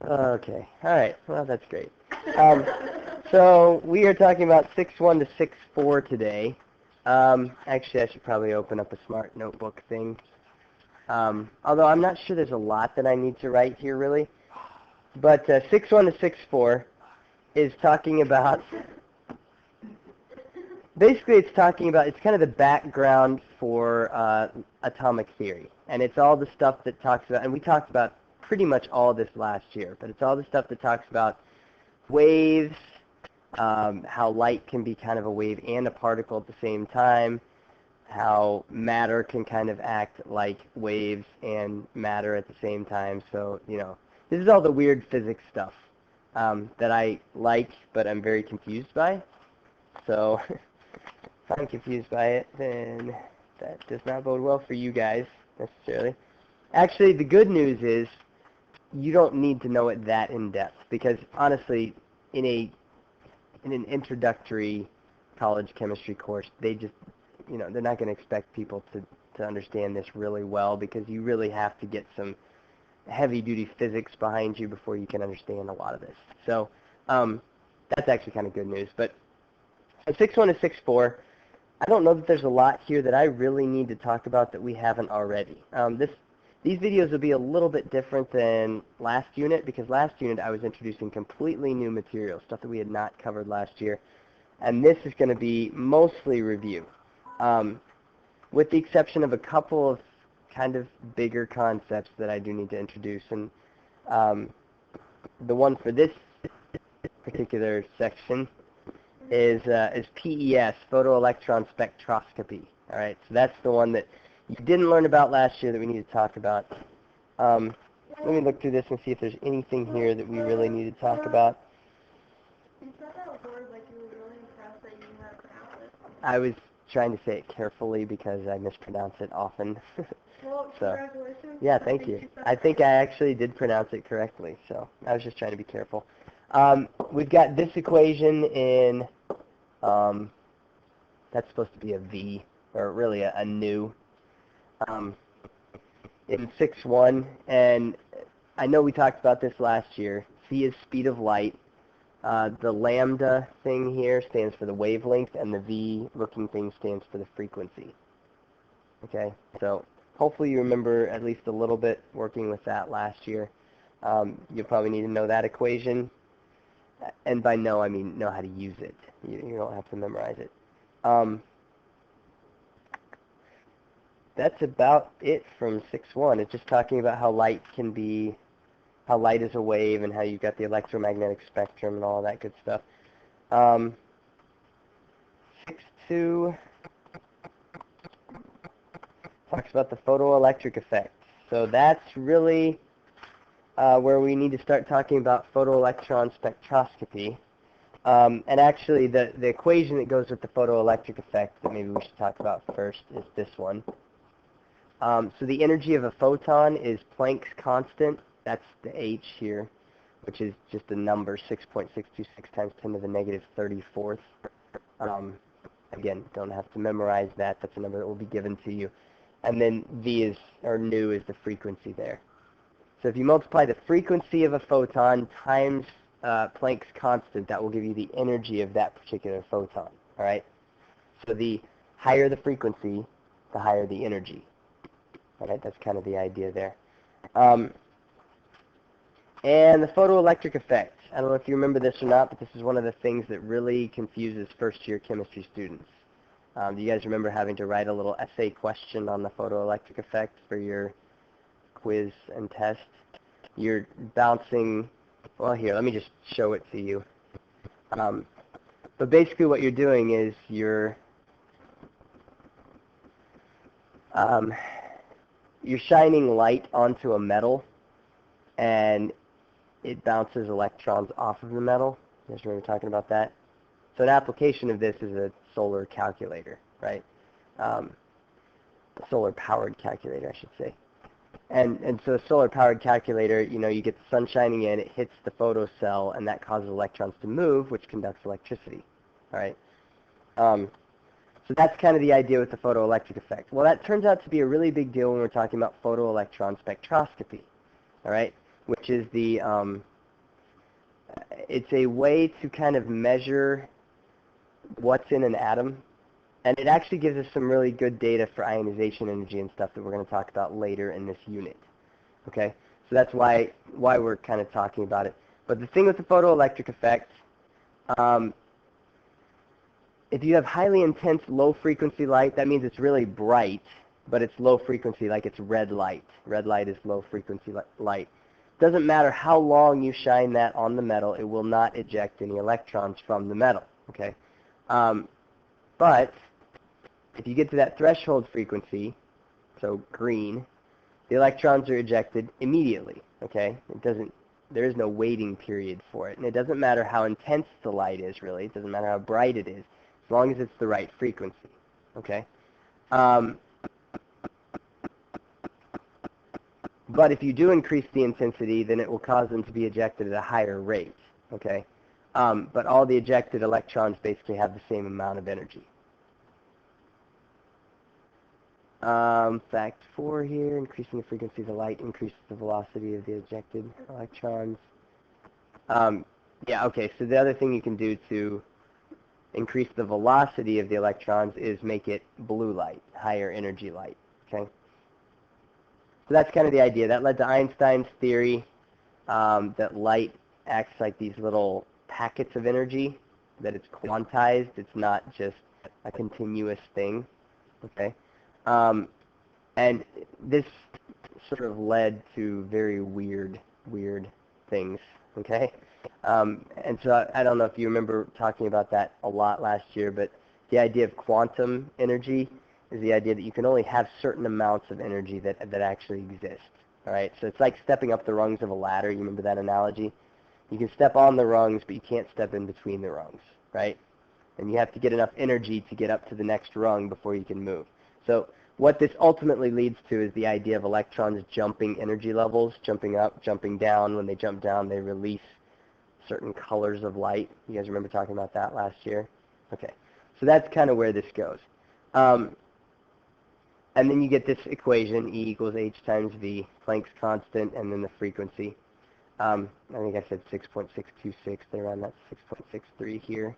Okay. All right. Well, that's great. Um, so we are talking about 6.1 to 6.4 today. Actually, I should probably open up a smart notebook thing. Although I'm not sure there's a lot that I need to write here, really. But 6.1 to 6.4 is talking about, basically it's talking about, it's kind of the background for atomic theory. And it's all the stuff that talks about, and we talked about pretty much all of this last year, but it's all the stuff that talks about waves, how light can be kind of a wave and a particle at the same time, how matter can kind of act like waves and matter at the same time. So, this is all the weird physics stuff that I like, but I'm very confused by. So, if I'm confused by it, then that does not bode well for you guys, necessarily. Actually, the good news is you don't need to know it that in depth, because honestly, in an introductory college chemistry course, they just, they're not going to expect people to understand this really well, because you really have to get some heavy-duty physics behind you before you can understand a lot of this. So that's actually kind of good news. But at 6.1 to 6.4, I don't know that there's a lot here that I really need to talk about that we haven't already. These videos will be a little bit different than last unit, because last unit I was introducing completely new material, stuff that we had not covered last year. And this is going to be mostly review, with the exception of a couple of kind of bigger concepts that I do need to introduce. And the one for this particular section is PES, photoelectron spectroscopy. All right, so that's the one that you didn't learn about last year that we need to talk about. Let me look through this and see if there's anything here that we really need to talk about. You said that word like you were really impressed that you had pronounced it. I was trying to say it carefully because I mispronounce it often. Well, So, congratulations. yeah, thank you. I think I actually did pronounce it correctly, so I was just trying to be careful. We've got this equation in, that's supposed to be a V, or really a nu, in 6.1, and I know we talked about this last year. C is speed of light. The lambda thing here stands for the wavelength, and the V looking thing stands for the frequency. Okay, so hopefully you remember at least a little bit working with that last year. You'll probably need to know that equation. And by know, I mean know how to use it. You don't have to memorize it. That's about it from 6.1. It's just talking about how light is a wave, and how you've got the electromagnetic spectrum and all that good stuff. 6.2 talks about the photoelectric effect. So that's really where we need to start talking about photoelectron spectroscopy. And actually, the equation that goes with the photoelectric effect that maybe we should talk about first is this one. So the energy of a photon is Planck's constant. That's the h here, which is just a number, 6.626 times 10 to the negative 34th. Again, don't have to memorize that. That's a number that will be given to you. And then v is, or nu, is the frequency there. So if you multiply the frequency of a photon times Planck's constant, that will give you the energy of that particular photon. All right. So the higher the frequency, the higher the energy. All right. That's kind of the idea there. And the photoelectric effect. I don't know if you remember this or not, but this is one of the things that really confuses first-year chemistry students. Do you guys remember having to write a little essay question on the photoelectric effect for your quiz and test? You're bouncing, well, here, let me just show it to you. But basically what you're doing is you're shining light onto a metal, and it bounces electrons off of the metal. You guys remember talking about that? So an application of this is a solar calculator, right? A solar-powered calculator, I should say. And so a solar-powered calculator, you get the sun shining in, it hits the photocell, and that causes electrons to move, which conducts electricity, all right? So that's kind of the idea with the photoelectric effect. Well, that turns out to be a really big deal when we're talking about photoelectron spectroscopy, all right? Which is the it's a way to kind of measure what's in an atom. And it actually gives us some really good data for ionization energy and stuff that we're going to talk about later in this unit. Okay? So that's why we're kind of talking about it. But the thing with the photoelectric effect, if you have highly intense low-frequency light, that means it's really bright, but it's low-frequency, like it's red light. Red light is low-frequency light. Doesn't matter how long you shine that on the metal, it will not eject any electrons from the metal. Okay? But if you get to that threshold frequency, so green, the electrons are ejected immediately. Okay? There is no waiting period for it. And it doesn't matter how intense the light is, really. It doesn't matter how bright it is, as long as it's the right frequency. Okay? But if you do increase the intensity, then it will cause them to be ejected at a higher rate. Okay? But all the ejected electrons basically have the same amount of energy. Fact 4 here, increasing the frequency of the light increases the velocity of the ejected electrons. Yeah, okay, so the other thing you can do to increase the velocity of the electrons is make it blue light, higher energy light. Okay? So that's kind of the idea. That led to Einstein's theory that light acts like these little packets of energy, that it's quantized. It's not just a continuous thing. Okay? And this sort of led to very weird things. Okay? And so I don't know if you remember talking about that a lot last year, but the idea of quantum energy is the idea that you can only have certain amounts of energy that actually exist. All right? So it's like stepping up the rungs of a ladder. You remember that analogy? You can step on the rungs, but you can't step in between the rungs, right? And you have to get enough energy to get up to the next rung before you can move. So what this ultimately leads to is the idea of electrons jumping energy levels, jumping up, jumping down. When they jump down, they release certain colors of light. You guys remember talking about that last year? Okay. So that's kind of where this goes. And then you get this equation, E equals h times v, Planck's constant, and then the frequency. I think I said 6.626 there, around that 6.63 here.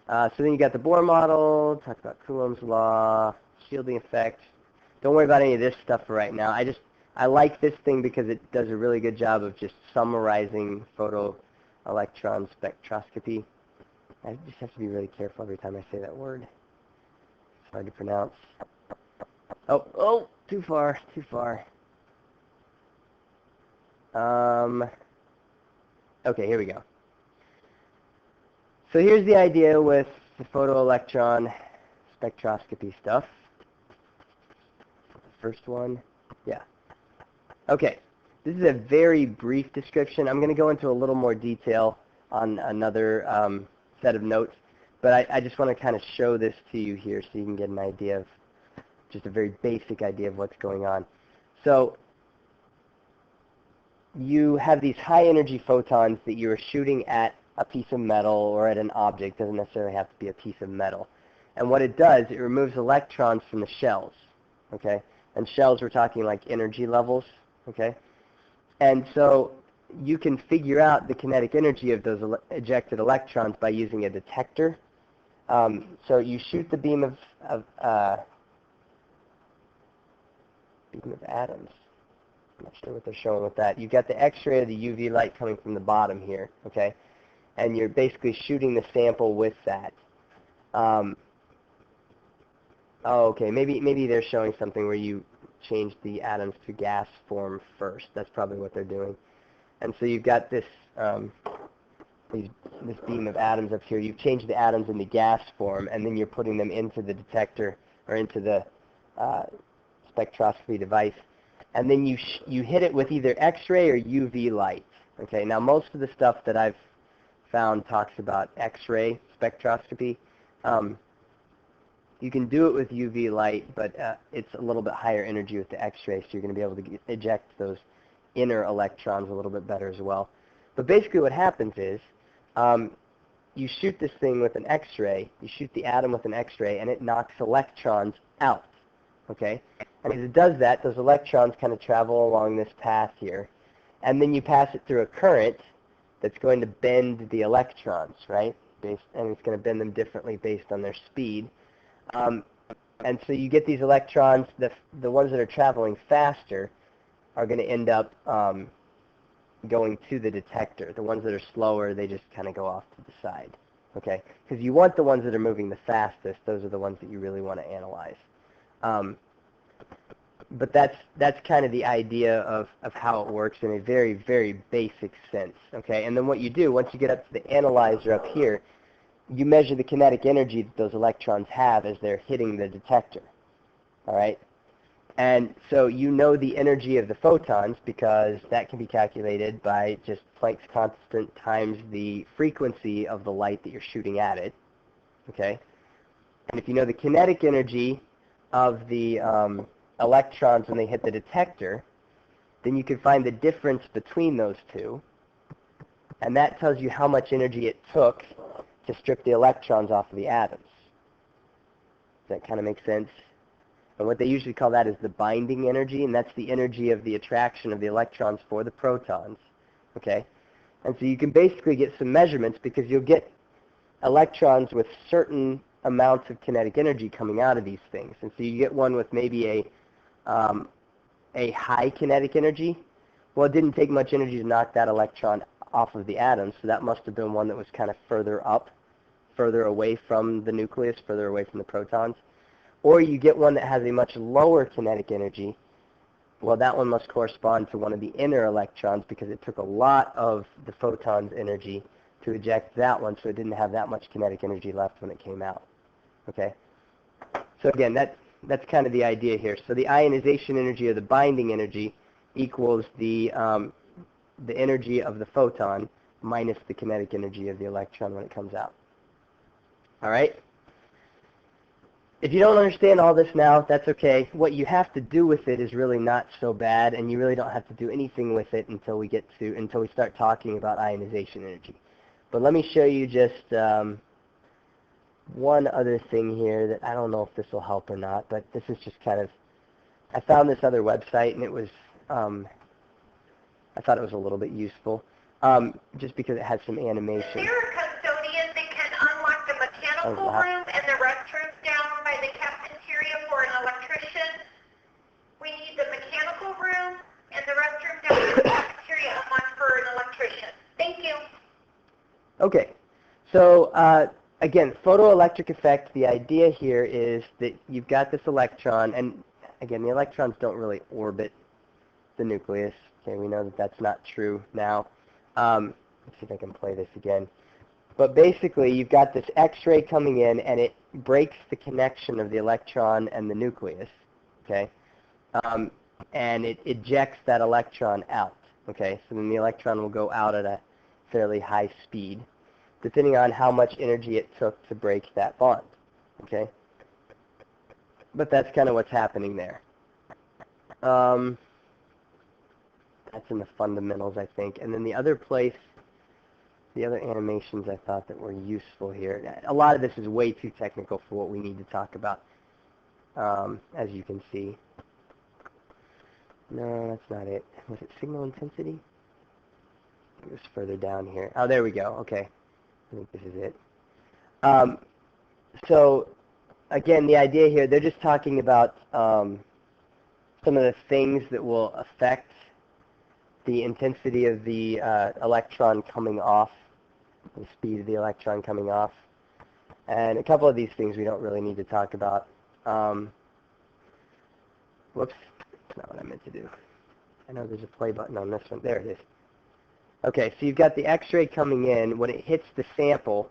So then you got the Bohr model, talk about Coulomb's law, shielding effect. Don't worry about any of this stuff for right now. I like this thing because it does a really good job of just summarizing photoelectron spectroscopy. I just have to be really careful every time I say that word. It's hard to pronounce. Oh, too far. Okay, here we go. So here's the idea with the photoelectron spectroscopy stuff. First one. Yeah. Okay. This is a very brief description. I'm going to go into a little more detail on another set of notes, but I just want to kind of show this to you here so you can get an idea of, just a very basic idea of what's going on. So you have these high energy photons that you are shooting at a piece of metal or at an object. It doesn't necessarily have to be a piece of metal. And what it does, it removes electrons from the shells. Okay? And shells, we're talking like energy levels. Okay? And so you can figure out the kinetic energy of those ejected electrons by using a detector. So you shoot the beam of atoms. I'm not sure what they're showing with that. You've got the X-ray of the UV light coming from the bottom here, okay? And you're basically shooting the sample with that. Oh, okay. Maybe they're showing something where you change the atoms to gas form first. That's probably what they're doing. And so you've got this this beam of atoms up here. You've changed the atoms into gas form, and then you're putting them into the detector or into the spectroscopy device, and then you hit it with either X-ray or UV light. Okay, now most of the stuff that I've found talks about X-ray spectroscopy. You can do it with UV light, but it's a little bit higher energy with the X-ray, so you're going to be able to eject those inner electrons a little bit better as well. But basically what happens is you shoot this thing with an X-ray, you shoot the atom with an X-ray, and it knocks electrons out. Okay? And as it does that, those electrons kind of travel along this path here. And then you pass it through a current, that's going to bend the electrons, right? And it's going to bend them differently based on their speed. And so you get these electrons, the ones that are traveling faster are going to end up going to the detector. The ones that are slower, they just kind of go off to the side, okay? Because you want the ones that are moving the fastest. Those are the ones that you really want to analyze. But that's kind of the idea of how it works in a very, very basic sense, okay? And then what you do, once you get up to the analyzer up here, you measure the kinetic energy that those electrons have as they're hitting the detector, all right? And so you know the energy of the photons because that can be calculated by just Planck's constant times the frequency of the light that you're shooting at it, okay? And if you know the kinetic energy of the electrons when they hit the detector, then you can find the difference between those two, and that tells you how much energy it took to strip the electrons off of the atoms. Does that kind of make sense? And what they usually call that is the binding energy, and that's the energy of the attraction of the electrons for the protons, okay? And so you can basically get some measurements because you'll get electrons with certain amounts of kinetic energy coming out of these things. And so you get one with maybe a high kinetic energy. Well, it didn't take much energy to knock that electron off of the atom, so that must have been one that was kind of further up, further away from the nucleus, further away from the protons. Or you get one that has a much lower kinetic energy. Well, that one must correspond to one of the inner electrons because it took a lot of the photon's energy to eject that one, so it didn't have that much kinetic energy left when it came out. Okay? So again, that's kind of the idea here. So the ionization energy or the binding energy equals the energy of the photon minus the kinetic energy of the electron when it comes out. All right? If you don't understand all this now, that's okay. What you have to do with it is really not so bad, and you really don't have to do anything with it until we start talking about ionization energy. But let me show you just one other thing here that I don't know if this will help or not, but this is just kind of, I found this other website, and it was, I thought it was a little bit useful, just because it had some animation. Is there a custodian that can unlock the mechanical room and the restrooms down by the cafeteria for an electrician? We need the mechanical room and the restroom down by the cafeteria unlocked for an electrician. Thank you. Okay, so again, photoelectric effect, the idea here is that you've got this electron, and again, the electrons don't really orbit the nucleus. Okay, we know that that's not true now. Let's see if I can play this again. But basically, you've got this X-ray coming in, and it breaks the connection of the electron and the nucleus, okay? And it ejects that electron out, okay? So then the electron will go out at a fairly high speed, depending on how much energy it took to break that bond, okay? But that's kind of what's happening there. That's in the fundamentals, I think. And then the other place, the other animations I thought that were useful here. A lot of this is way too technical for what we need to talk about, as you can see. No, that's not it. Was it signal intensity? It was further down here. Oh, there we go. Okay. I think this is it. So, again, the idea here, they're just talking about some of the things that will affect the intensity of the electron coming off, the speed of the electron coming off. And a couple of these things we don't really need to talk about. Whoops, that's not what I meant to do. I know there's a play button on this one. There it is. Okay, so you've got the X-ray coming in. When it hits the sample,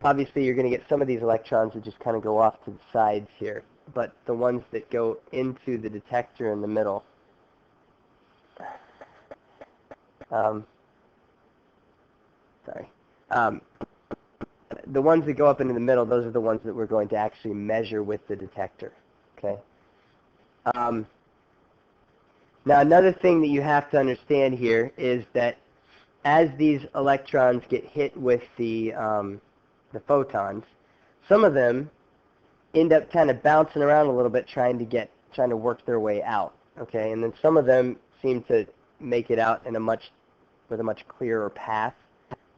obviously you're going to get some of these electrons that just kind of go off to the sides here. But the ones that go into the detector in the middle, the ones that go up into the middle, those are the ones that we're going to actually measure with the detector. Okay. Now another thing that you have to understand here is that as these electrons get hit with the photons, some of them end up kind of bouncing around a little bit trying to work their way out. Okay, and then some of them seem to make it out in a much with a much clearer path.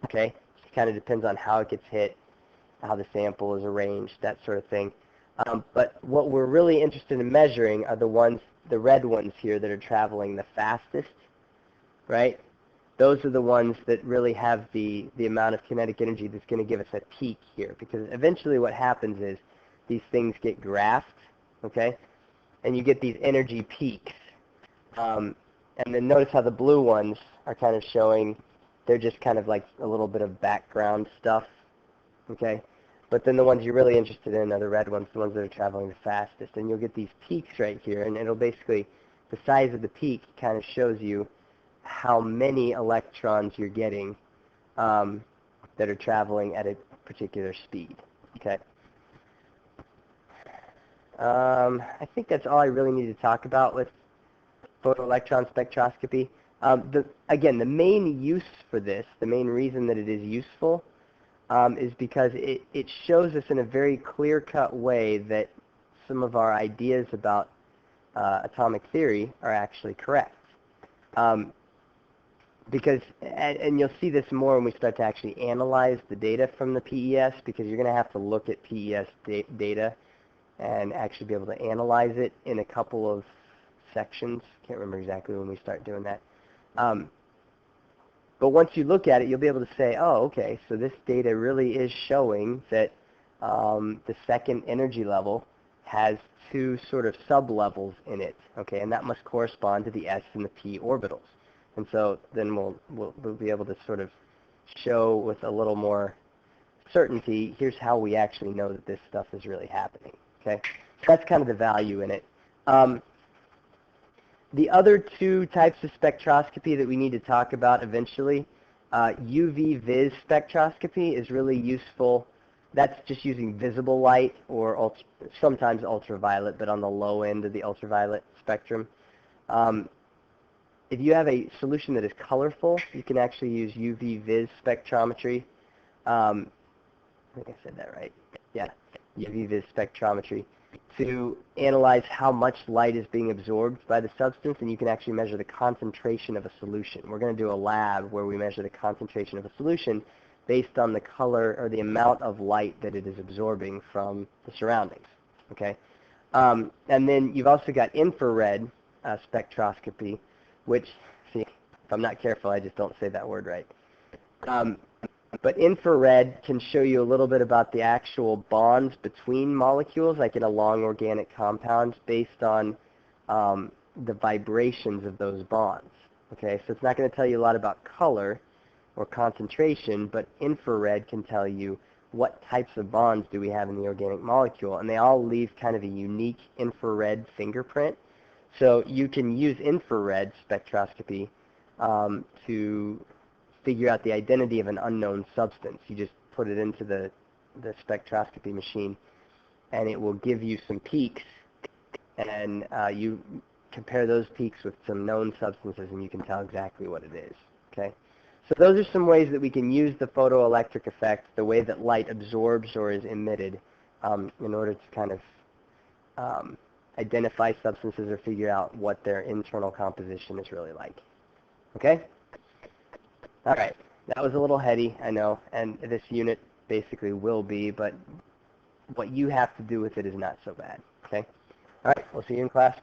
Okay, it kind of depends on how it gets hit, how the sample is arranged, that sort of thing. But what we're really interested in measuring are the red ones here that are traveling the fastest, right? Those are the ones that really have the amount of kinetic energy that's going to give us a peak here. Because eventually what happens is these things get graphed, okay? And you get these energy peaks. And then notice how the blue ones are kind of showing, they're just kind of like a little bit of background stuff, okay? But then the ones you're really interested in are the red ones, the ones that are traveling the fastest. And you'll get these peaks right here, and it'll basically, the size of the peak kind of shows you how many electrons you're getting that are traveling at a particular speed, okay? I think that's all I really need to talk about with photoelectron spectroscopy. Again, the main use for this, the main reason that it is useful is because it shows us in a very clear-cut way that some of our ideas about atomic theory are actually correct. Because, and you'll see this more when we start to actually analyze the data from the PES, because you're going to have to look at PES data and actually be able to analyze it in a couple of sections. Can't remember exactly when we start doing that. But once you look at it, you'll be able to say, oh, okay, so this data really is showing that the second energy level has two sort of sub-levels in it, okay, and that must correspond to the s and the p orbitals. And so then we'll be able to sort of show with a little more certainty, here's how we actually know that this stuff is really happening, okay? So that's kind of the value in it. The other two types of spectroscopy that we need to talk about eventually, UV-vis spectroscopy is really useful. That's just using visible light or sometimes ultraviolet, but on the low end of the ultraviolet spectrum. If you have a solution that is colorful, you can actually use UV-vis spectrometry. I think I said that right. Yeah, UV-vis spectrometry to analyze how much light is being absorbed by the substance, and you can actually measure the concentration of a solution. We're going to do a lab where we measure the concentration of a solution based on the color or the amount of light that it is absorbing from the surroundings. Okay, and then you've also got infrared spectroscopy, which, see, if I'm not careful, I just don't say that word right. But infrared can show you a little bit about the actual bonds between molecules, like in a long organic compound, based on the vibrations of those bonds. Okay, so it's not going to tell you a lot about color or concentration, but infrared can tell you what types of bonds do we have in the organic molecule, and they all leave kind of a unique infrared fingerprint. So you can use infrared spectroscopy to figure out the identity of an unknown substance. You just put it into the spectroscopy machine, and it will give you some peaks, and you compare those peaks with some known substances, and you can tell exactly what it is. Okay, so those are some ways that we can use the photoelectric effect, the way that light absorbs or is emitted, in order to kind of identify substances or figure out what their internal composition is really like. Okay? All right. That was a little heady, I know, and this unit basically will be, but what you have to do with it is not so bad. Okay? All right. We'll see you in class.